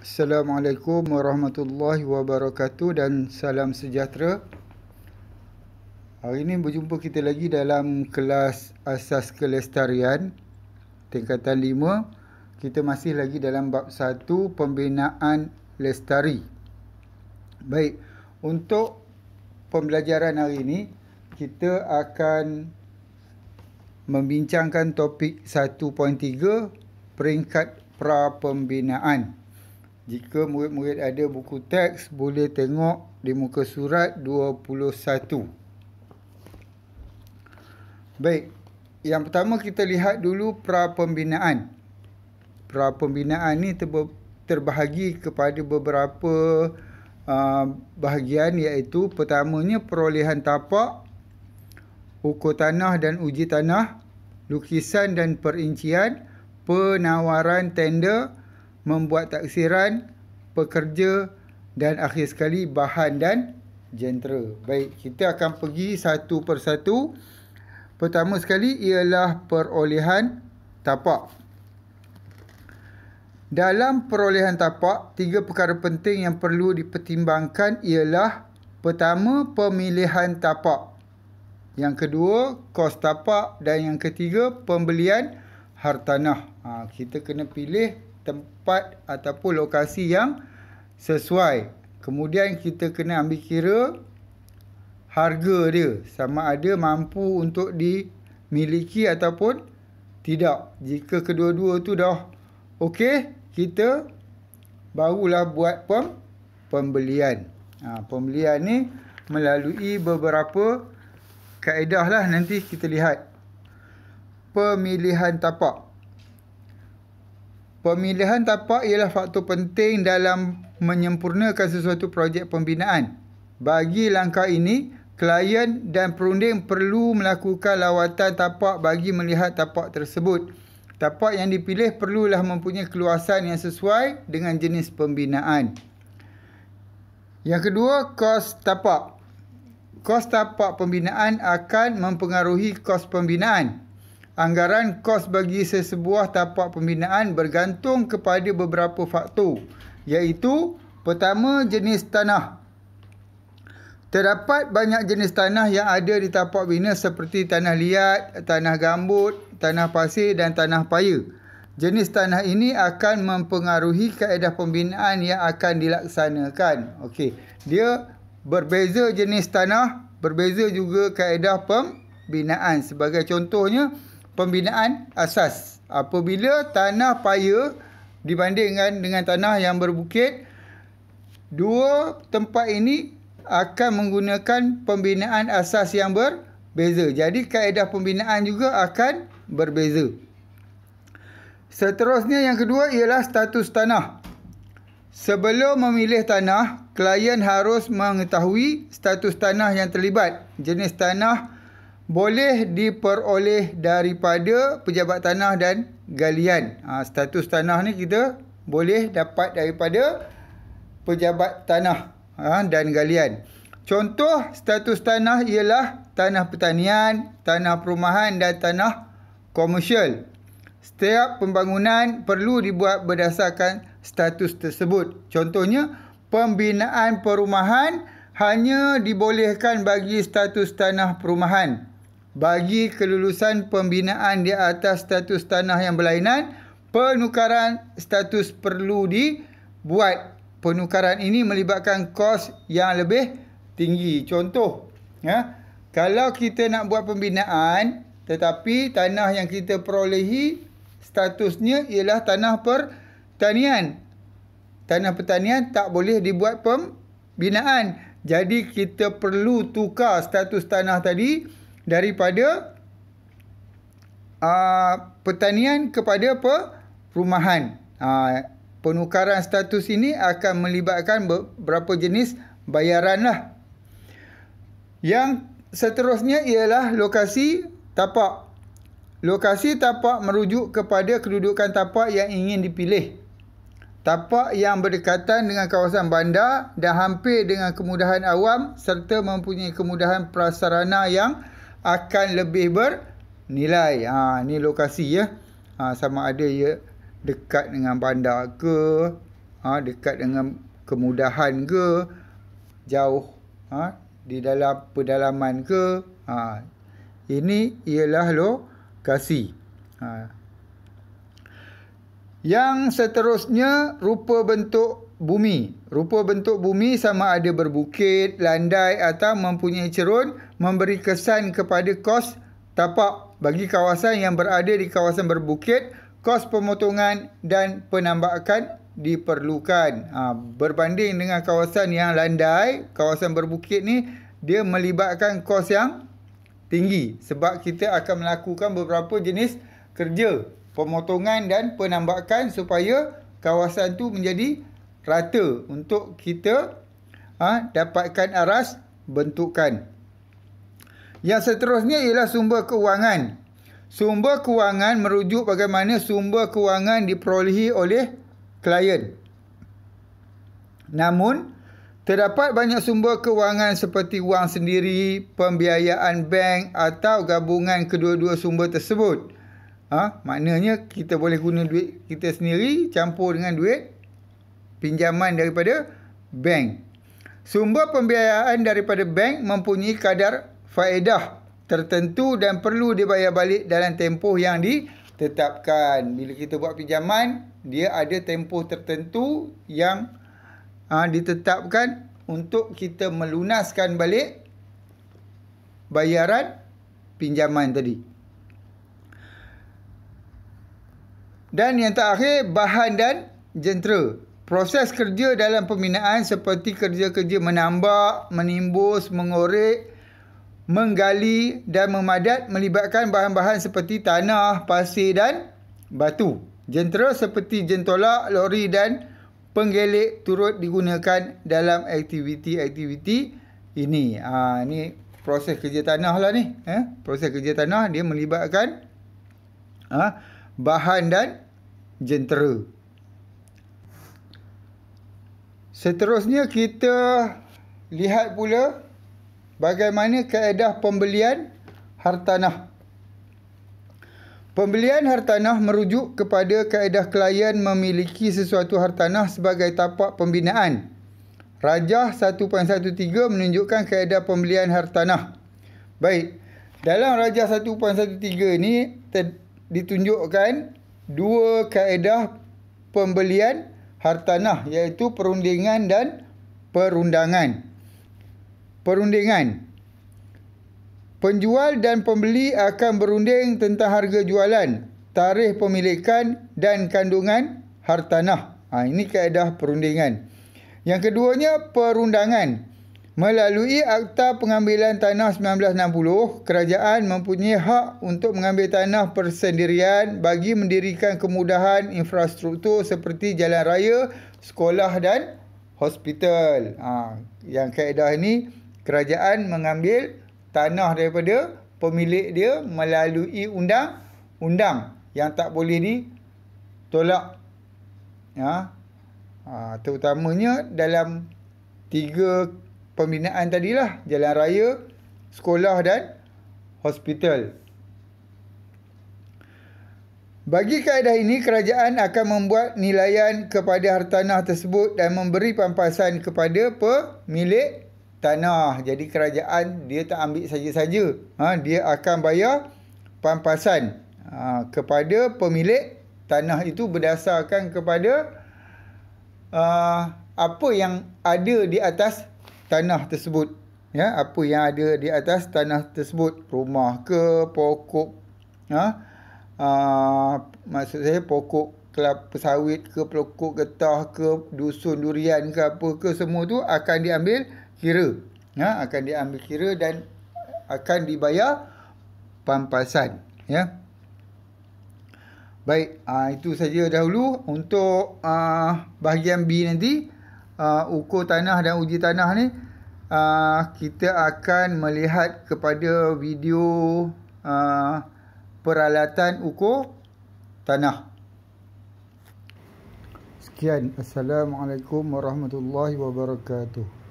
Assalamualaikum warahmatullahi wabarakatuh dan salam sejahtera. Hari ini berjumpa kita lagi dalam kelas asas kelestarian tingkatan 5. Kita masih lagi dalam bab 1, pembinaan lestari. Baik, untuk pembelajaran hari ini kita akan membincangkan topik 1.3, peringkat pra-pembinaan. Jika murid-murid ada buku teks, boleh tengok di muka surat 21. Baik, yang pertama kita lihat dulu pra-pembinaan. Pra-pembinaan ni terbahagi kepada beberapa bahagian, iaitu pertamanya perolehan tapak, ukur tanah dan uji tanah, lukisan dan perincian, penawaran tender, membuat taksiran, pekerja dan akhir sekali bahan dan jentera. Baik, kita akan pergi satu persatu. Pertama sekali ialah perolehan tapak. Dalam perolehan tapak, 3 perkara penting yang perlu dipertimbangkan ialah: pertama, pemilihan tapak; yang kedua, kos tapak; dan yang ketiga, pembelian hartanah. Kita kena pilih tempat ataupun lokasi yang sesuai. Kemudian kita kena ambil kira harga dia, sama ada mampu untuk dimiliki ataupun tidak. Jika kedua-dua tu dah okey, kita barulah buat pembelian. Pembelian ni melalui beberapa kaedah lah, nanti kita lihat. Pemilihan tapak. Pemilihan tapak ialah faktor penting dalam menyempurnakan sesuatu projek pembinaan. Bagi langkah ini, klien dan perunding perlu melakukan lawatan tapak bagi melihat tapak tersebut. Tapak yang dipilih perlulah mempunyai keluasan yang sesuai dengan jenis pembinaan. Yang kedua, kos tapak. Kos tapak pembinaan akan mempengaruhi kos pembinaan. Anggaran kos bagi sesebuah tapak pembinaan bergantung kepada beberapa faktor, iaitu: pertama, jenis tanah. Terdapat banyak jenis tanah yang ada di tapak bina seperti tanah liat, tanah gambut, tanah pasir dan tanah paya. Jenis tanah ini akan mempengaruhi kaedah pembinaan yang akan dilaksanakan. Okey, dia berbeza jenis tanah, berbeza juga kaedah pembinaan. Sebagai contohnya, pembinaan asas. Apabila tanah paya dibandingkan dengan tanah yang berbukit, dua tempat ini akan menggunakan pembinaan asas yang berbeza. Jadi kaedah pembinaan juga akan berbeza. Seterusnya, yang kedua ialah status tanah. Sebelum memilih tanah, klien harus mengetahui status tanah yang terlibat. Jenis tanah boleh diperoleh daripada pejabat tanah dan galian. Status tanah ni kita boleh dapat daripada pejabat tanah dan galian. Contoh status tanah ialah tanah pertanian, tanah perumahan dan tanah komersial. Setiap pembangunan perlu dibuat berdasarkan status tersebut. Contohnya, pembinaan perumahan hanya dibolehkan bagi status tanah perumahan. Bagi kelulusan pembinaan di atas status tanah yang berlainan, penukaran status perlu dibuat. Penukaran ini melibatkan kos yang lebih tinggi. Contoh, kalau kita nak buat pembinaan tetapi tanah yang kita perolehi statusnya ialah tanah pertanian. Tanah pertanian tak boleh dibuat pembinaan. Jadi kita perlu tukar status tanah tadi daripada pertanian kepada perumahan. Penukaran status ini akan melibatkan beberapa jenis bayaran lah. Yang seterusnya ialah lokasi tapak. Lokasi tapak merujuk kepada kedudukan tapak yang ingin dipilih. Tapak yang berdekatan dengan kawasan bandar dan hampir dengan kemudahan awam serta mempunyai kemudahan prasarana yang akan lebih bernilai. Ni lokasi ya. Sama ada ia dekat dengan bandar ke, dekat dengan kemudahan ke, jauh di dalam pedalaman ke. Ini ialah lokasi. Yang seterusnya, rupa bentuk bumi. Rupa bentuk bumi sama ada berbukit, landai atau mempunyai cerun, memberi kesan kepada kos tapak. Bagi kawasan yang berada di kawasan berbukit, kos pemotongan dan penambakan diperlukan. Berbanding dengan kawasan yang landai, kawasan berbukit ni dia melibatkan kos yang tinggi sebab kita akan melakukan beberapa jenis kerja pemotongan dan penambakan supaya kawasan tu menjadi rata untuk kita dapatkan aras bentukan. Yang seterusnya ialah sumber kewangan. Sumber kewangan merujuk bagaimana sumber kewangan diperolehi oleh klien. Namun, terdapat banyak sumber kewangan seperti wang sendiri, pembiayaan bank atau gabungan kedua-dua sumber tersebut. Maknanya kita boleh guna duit kita sendiri campur dengan duit pinjaman daripada bank. Sumber pembiayaan daripada bank mempunyai kadar faedah tertentu dan perlu dibayar balik dalam tempoh yang ditetapkan. Bila kita buat pinjaman, dia ada tempoh tertentu yang ditetapkan untuk kita melunaskan balik bayaran pinjaman tadi. Dan yang terakhir, bahan dan jentera. Proses kerja dalam pembinaan seperti kerja-kerja menambak, menimbus, mengorek, menggali dan memadat melibatkan bahan-bahan seperti tanah, pasir dan batu. Jentera seperti jentolak, lori dan penggelik turut digunakan dalam aktiviti-aktiviti ini. Ini proses kerja tanah lah ni. Proses kerja tanah dia melibatkan bahan dan jentera. Seterusnya kita lihat pula bagaimana kaedah pembelian hartanah. Pembelian hartanah merujuk kepada kaedah klien memiliki sesuatu hartanah sebagai tapak pembinaan. Rajah 1.13 menunjukkan kaedah pembelian hartanah. Baik, dalam Rajah 1.13 ni ditunjukkan dua kaedah pembelian hartanah, iaitu perundingan dan perundangan. Perundingan. Penjual dan pembeli akan berunding tentang harga jualan, tarikh pemilikan dan kandungan hartanah. Ini kaedah perundingan. Yang keduanya, perundangan. Melalui Akta Pengambilan Tanah 1960, kerajaan mempunyai hak untuk mengambil tanah persendirian bagi mendirikan kemudahan infrastruktur seperti jalan raya, sekolah dan hospital. Yang kaedah ini, kerajaan mengambil tanah daripada pemilik dia melalui undang-undang yang tak boleh ditolak. Terutamanya dalam 3 pembinaan tadilah, jalan raya, sekolah dan hospital. Bagi kaedah ini, kerajaan akan membuat nilaian kepada hartanah tersebut dan memberi pampasan kepada pemilik tanah. Jadi kerajaan dia tak ambil saja-saja. Dia akan bayar pampasan kepada pemilik tanah itu berdasarkan kepada apa yang ada di atas tanah tersebut. Apa yang ada di atas tanah tersebut, rumah ke, pokok maksud saya pokok kelapa sawit ke, pokok getah ke, dusun durian ke, apa ke, semua tu akan diambil kira. Akan diambil kira dan akan dibayar pampasan. Baik, itu saja dahulu untuk bahagian B nanti. Ukur tanah dan uji tanah ni, kita akan melihat kepada video peralatan ukur tanah. Sekian. Assalamualaikum warahmatullahi wabarakatuh.